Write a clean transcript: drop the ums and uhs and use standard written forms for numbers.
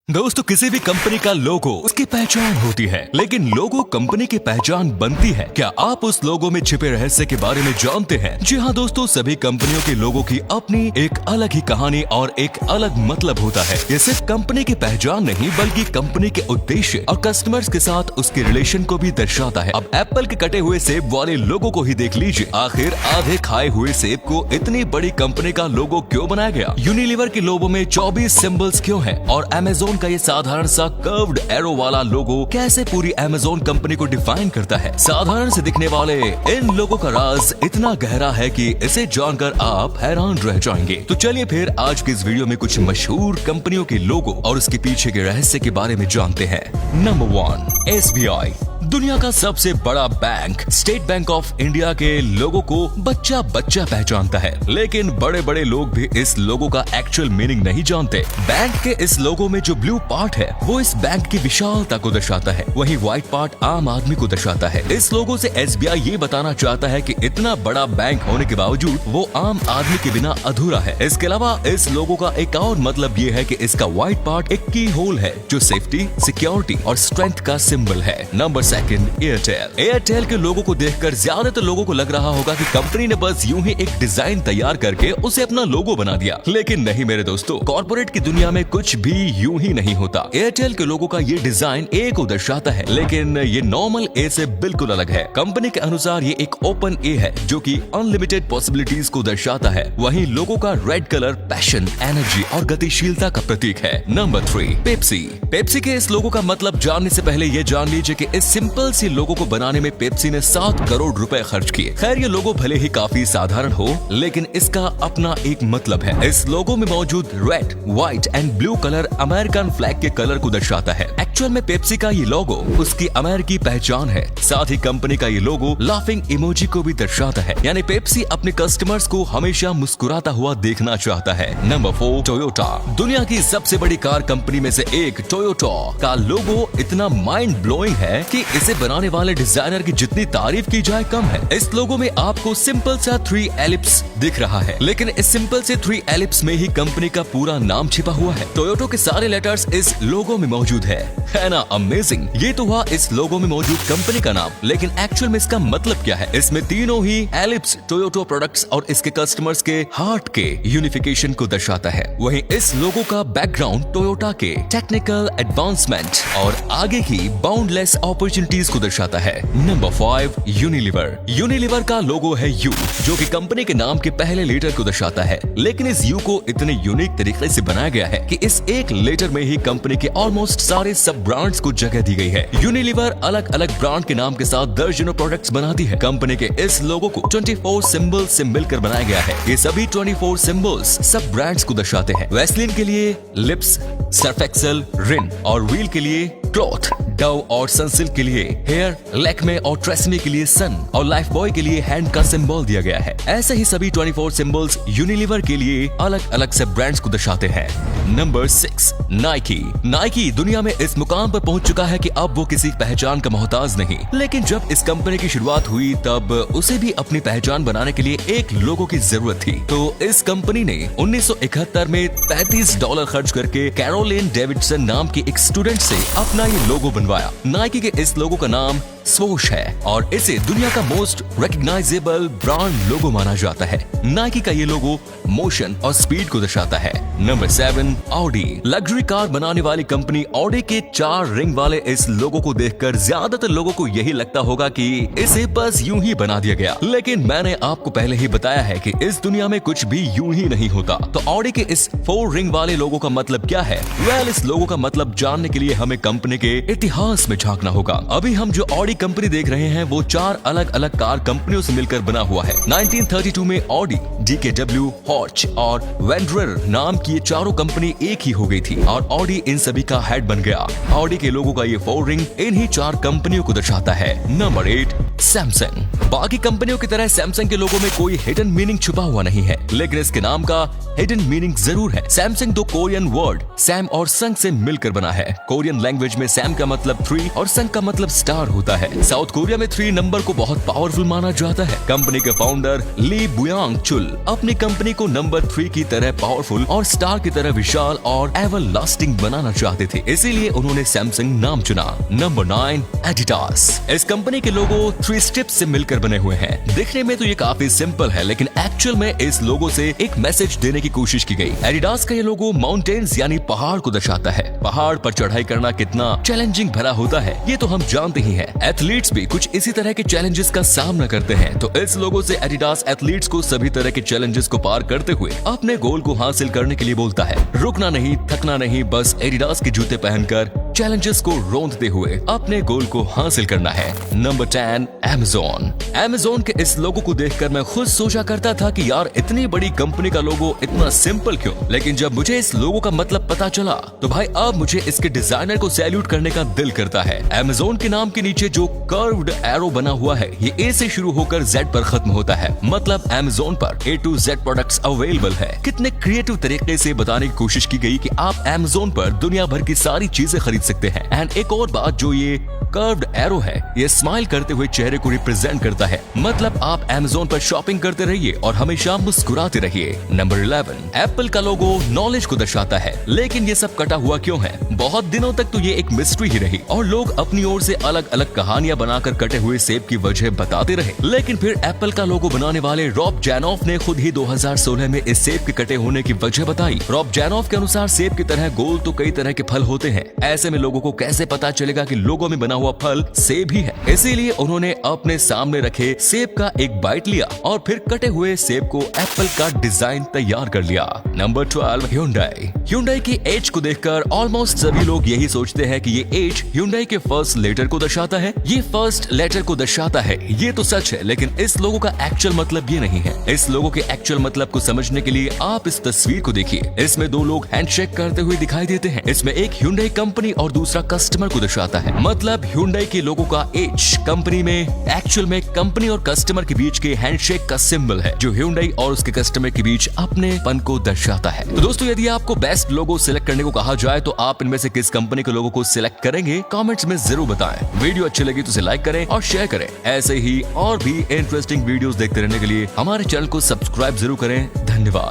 दोस्तों, किसी भी कंपनी का लोगो उसकी पहचान होती है, लेकिन लोगो कंपनी की पहचान बनती है। क्या आप उस लोगो में छिपे रहस्य के बारे में जानते हैं? जी हाँ दोस्तों, सभी कंपनियों के लोगो की अपनी एक अलग ही कहानी और एक अलग मतलब होता है। ये सिर्फ कंपनी की पहचान नहीं, बल्कि कंपनी के उद्देश्य और कस्टमर्स के साथ उसके रिलेशन को भी दर्शाता है। अब एप्पल के कटे हुए सेब वाले लोगो को ही देख लीजिए। आखिर आधे खाए हुए सेब को इतनी बड़ी कंपनी का लोगो क्यों बनाया गया? यूनिलीवर के लोगो में 24 सिंबल्स क्यों है? और अमेज़न का ये साधारण सा कर्व्ड एरो वाला लोगो कैसे पूरी अमेज़न कंपनी को डिफाइन करता है? साधारण से दिखने वाले इन लोगों का राज इतना गहरा है कि इसे जानकर आप हैरान रह जाएंगे। तो चलिए फिर आज की इस वीडियो में कुछ मशहूर कंपनियों के लोगो और उसके पीछे के रहस्य के बारे में जानते हैं। Number 1, SBI। दुनिया का सबसे बड़ा bank state bank of India के लोगों को बच्चा बच्चा पहचानता है, लेकिन बड़े बड़े लोग भी इस लोगो का एक्चुअल मीनिंग नहीं जानते। बैंक के इस लोगो में जो ब्लू पार्ट है वो इस बैंक की विशालता को दर्शाता है, वहीं व्हाइट पार्ट आम आदमी को दर्शाता है। इस लोगो से SBI ये बताना चाहता है कि इतना बड़ा बैंक होने के बावजूद वो आम आदमी के बिना अधूरा है। इसके अलावा इस लोगो का एक और मतलब ये है कि इसका व्हाइट पार्ट एक की होल है जो सेफ्टी, सिक्योरिटी और स्ट्रेंथ का सिंबल है। Number 2, Airtel. एयरटेल के लोगों को देखकर ज्यादातर लोगों को लग रहा होगा कि कंपनी ने बस यूं ही एक डिजाइन तैयार करके उसे अपना लोगो बना दिया, लेकिन नहीं मेरे दोस्तों, कॉर्पोरेट की दुनिया में कुछ भी यूं ही नहीं होता। एयरटेल के लोगों का ये डिजाइन ए को दर्शाता है, लेकिन ये नॉर्मल ए से बिल्कुल अलग है। कंपनी के अनुसार ये एक ओपन ए है जो कि अनलिमिटेड पॉसिबिलिटीज को दर्शाता है। वहीं लोगों का रेड कलर पैशन, एनर्जी और गतिशीलता का प्रतीक है। Number 3, Pepsi. पेप्सी के इस लोगो का मतलब जानने से पहले ये जान लीजिए कि इस सिंपल सी लोगो को बनाने में पेप्सी ने 7 करोड़ रुपए खर्च किए। खैर, ये लोगो भले ही काफी साधारण हो, लेकिन इसका अपना एक मतलब है। इस लोगो में मौजूद red, white and blue colour American flag के कलर को दर्शाता है। एक्चुअल में पेप्सी का ये लोगो उसकी अमेरिकी पहचान है। साथ ही कंपनी का ये लोगो लाफिंग इमोजी को भी दर्शाता है, यानी पेप्सी अपने कस्टमर्स को हमेशा मुस्कुराता हुआ देखना चाहता है। Number 4, Toyota. दुनिया की सबसे बड़ी कार कंपनी में से एक टोयोटा का लोगो इतना माइंड ब्लोइंग है कि इसे बनाने वाले डिजाइनर की जितनी तारीफ की जाए कम है। इस लोगो में आपको सिंपल सा 3 एलिप्स दिख रहा है, लेकिन इस सिंपल से 3 एलिप्स में ही कंपनी का पूरा नाम छिपा हुआ है। टोयोटा के सारे लेटर्स इस लोगो में मौजूद है ना अमेजिंग? ये तो हुआ इस लोगो में मौजूद कंपनी का नाम, लेकिन एक्चुअल में इसका मतलब क्या है? इसमें तीनों ही एलिप्स टोयोटा प्रोडक्ट्स और इसके कस्टमर्स के हार्ट के यूनिफिकेशन को दर्शाता है। वहीं इस लोगो का बैकग्राउंड टोयोटा के टेक्निकल एडवांसमेंट और आगे की बाउंडलेस अपॉर्चुनिटीज को दर्शाता है। Number 5, Unilever. यूनिलीवर का लोगो है यू, जो कि कंपनी के नाम के पहले लेटर को दर्शाता है, लेकिन इस यू को इतने यूनिक तरीके से बनाया गया है कि इस एक लेटर में ही कंपनी के ऑलमोस्ट सारे सब ब्रांड्स को जगह दी गई है। यूनिलीवर अलग अलग ब्रांड के नाम के साथ दर्जनों प्रोडक्ट्स बनाती है। कंपनी के इस लोगो को 24 सिंबल से मिलकर बनाया गया है। ये सभी 24 सिंबल्स सब ब्रांड्स को दर्शाते हैं। वैसलीन के लिए लिप्स, सर्फ एक्सेल, रिन और व्हील के लिए क्लॉथ, डव और सनसिल्क के लिए हेयर, लैक्मे और ट्रेसेमे के लिए सन और लाइफ बॉय के लिए हैंड का सिंबल दिया गया है। ऐसे ही सभी 24 सिंबल्स यूनिलीवर के लिए अलग अलग से ब्रांड्स को दर्शाते हैं। Number 6, Nike. नाइकी दुनिया में इस मुकाम पर पहुंच चुका है कि अब वो किसी पहचान का मोहताज नहीं, लेकिन जब इस कंपनी की शुरुआत हुई तब उसे भी अपनी पहचान बनाने के लिए एक लोगो की जरूरत थी। तो इस कंपनी ने 1971 में $35 खर्च करके कैरोलिन डेविडसन नाम की एक स्टूडेंट से अपना ये लोगो बनवाया। नाइकी के इस लोगो का नाम स्वोश है और इसे दुनिया का मोस्ट रिकॉग्नाइजेबल ब्रांड लोगो माना जाता है। नाइकी का ये लोगो मोशन और स्पीड को दर्शाता है। Number 7, Audi. लग्जरी कार बनाने वाली कंपनी ऑडी के 4 रिंग वाले इस लोगो को देखकर ज्यादातर लोगों को यही लगता होगा कि इसे बस यूं ही बना दिया गया, लेकिन मैंने आपको पहले ही बताया है कि इस दुनिया में कुछ भी यूं ही नहीं होता। तो ऑडी के इस 4 रिंग वाले लोगो का मतलब क्या है? इस लोगो का मतलब जानने के लिए हमें कंपनी के इतिहास में झांकना होगा। अभी हम जो ऑडी कंपनी देख रहे हैं वो 4 अलग अलग कार कंपनियों से मिलकर बना हुआ है। 1932 में ऑडी, DKW, हॉच और वेंड्रर नाम की ये चारों कंपनी एक ही हो गई थी और ऑडी इन सभी का हेड बन गया। ऑडी के लोगों का ये 4 रिंग इन्हीं 4 कंपनियों को दर्शाता है। Number 8, Samsung. बाकी कंपनियों की तरह सैमसंग के लोगों में कोई हिडन मीनिंग छुपा हुआ नहीं है, लेकिन इसके नाम का हिडन मीनिंग जरूर है। सैमसंग दो कोरियन वर्ड सैम और संग से मिलकर बना है। कोरियन लैंग्वेज में सैम का मतलब 3 और संग का मतलब स्टार होता है। साउथ कोरिया में 3 नंबर को बहुत पावरफुल माना जाता है। कंपनी के फाउंडर ली बुयांग चुल अपनी कंपनी को नंबर 3 की तरह पावरफुल और स्टार की तरह विशाल और एवर लास्टिंग बनाना चाहते थे, इसीलिए उन्होंने सैमसंग नाम चुना। Number 9 Adidas. इस कंपनी के लोगो 3 स्ट्रिप्स से मिलकर बने हुए हैं। दिखने में तो ये काफी सिंपल है, लेकिन एक्चुअल में इस लोगो से एक मैसेज देने की कोशिश की गई। एडिडास का ये लोगो माउंटेन्स यानी पहाड़ को दर्शाता है। पहाड़ पर चढ़ाई करना कितना चैलेंजिंग भरा होता है ये तो हम जानते ही हैं। एथलीट्स भी कुछ इसी तरह के चैलेंजेस का सामना करते हैं, तो इस लोगो से एडिडास एथलीट्स को सभी तरह के चैलेंजेस को पार करते हुए अपने गोल को हासिल करने के लिए बोलता है। रुकना नहीं, थकना नहीं, बस एडिडास के जूते पहनकर चैलेंजेस को रोंदते हुए अपने गोल को हासिल करना है। Number 10 Amazon. अमेज़न के इस लोगो को देखकर मैं खुद सोचा करता था कि यार इतनी बड़ी कंपनी का लोगो इतना सिंपल क्यों, लेकिन जब मुझे इस लोगो का मतलब पता चला तो भाई अब मुझे इसके डिजाइनर को सैल्यूट करने का दिल करता है। अमेज़न के नाम के नीचे जो कर्व्ड एरो बना हुआ है ये ए से शुरू होकर जेड पर खत्म होता है, मतलब अमेज़न पर A to Z products available है। कितने क्रिएटिव तरीके से बताने की कोशिश की गई कि आप अमेज़न पर दुनिया भर की सारी चीजें खरीद सकते हैं। एंड एक और बात, जो ये कर्व्ड एरो है ये स्माइल करते हुए चेहरे को रिप्रेजेंट करता है, मतलब आप अमेज़न पर शॉपिंग करते रहिए और हमेशा मुस्कुराते रहिए। नंबर 11 एप्पल का लोगो नॉलेज को दर्शाता है, लेकिन ये सब कटा हुआ क्यों है? बहुत दिनों तक तो ये एक मिस्ट्री ही रही और लोग अपनी ओर से अलग अलग कहानियां बनाकर कटे हुए सेब की वजह बताते रहे, लेकिन फिर एप्पल का लोगो बनाने वाले रॉब जैनॉफ ने खुद ही 2016 में इस सेब के कटे होने की वजह बताई। रॉब जैनॉफ के अनुसार सेब की तरह गोल तो कई तरह के फल होते हैं, ऐसे में लोगों को कैसे पता चलेगा कि लोगो में बना हुआ फल सेब ही है? इसीलिए उन्होंने अपने सामने रखे सेब का एक बाइट लिया और फिर कटे हुए सेब को एप्पल का डिजाइन तैयार कर लिया। Number 12 Hyundai। Hyundai की एच को देखकर ऑलमोस्ट सभी लोग यही सोचते हैं कि ये एच Hyundai के फर्स्ट लेटर को दर्शाता है। ये फर्स्ट लेटर को दर्शाता है, ये तो सच है, लेकिन इस लोगो का एक्चुअल मतलब ये नहीं है। इस लोगो के एक्चुअल मतलब को समझने के लिए आप इस तस्वीर को देखिए। इसमें 2 लोग हैंडशेक करते हुए दिखाई देते हैं। इसमें एक Hyundai कंपनी और दूसरा कस्टमर को दर्शाता है, मतलब Hyundai के लोगो का एच कंपनी में एक्चुअल में कंपनी और कस्टमर के बीच के हैंडशेक का सिंबल है, जो Hyundai और उसके कस्टमर के बीच अपने पन को दर्शाता है। तो दोस्तों, यदि आपको बेस्ट लोगो सिलेक्ट करने को कहा जाए तो आप इनमें से किस कंपनी के लोगो को सिलेक्ट करेंगे? कमेंट्स में जरूर बताएं। वीडियो अच्छी लगी तो इसे लाइक करें और शेयर करें। ऐसे ही और भी इंटरेस्टिंग वीडियोस देखते रहने के लिए हमारे चैनल को सब्सक्राइब जरूर करें। धन्यवाद।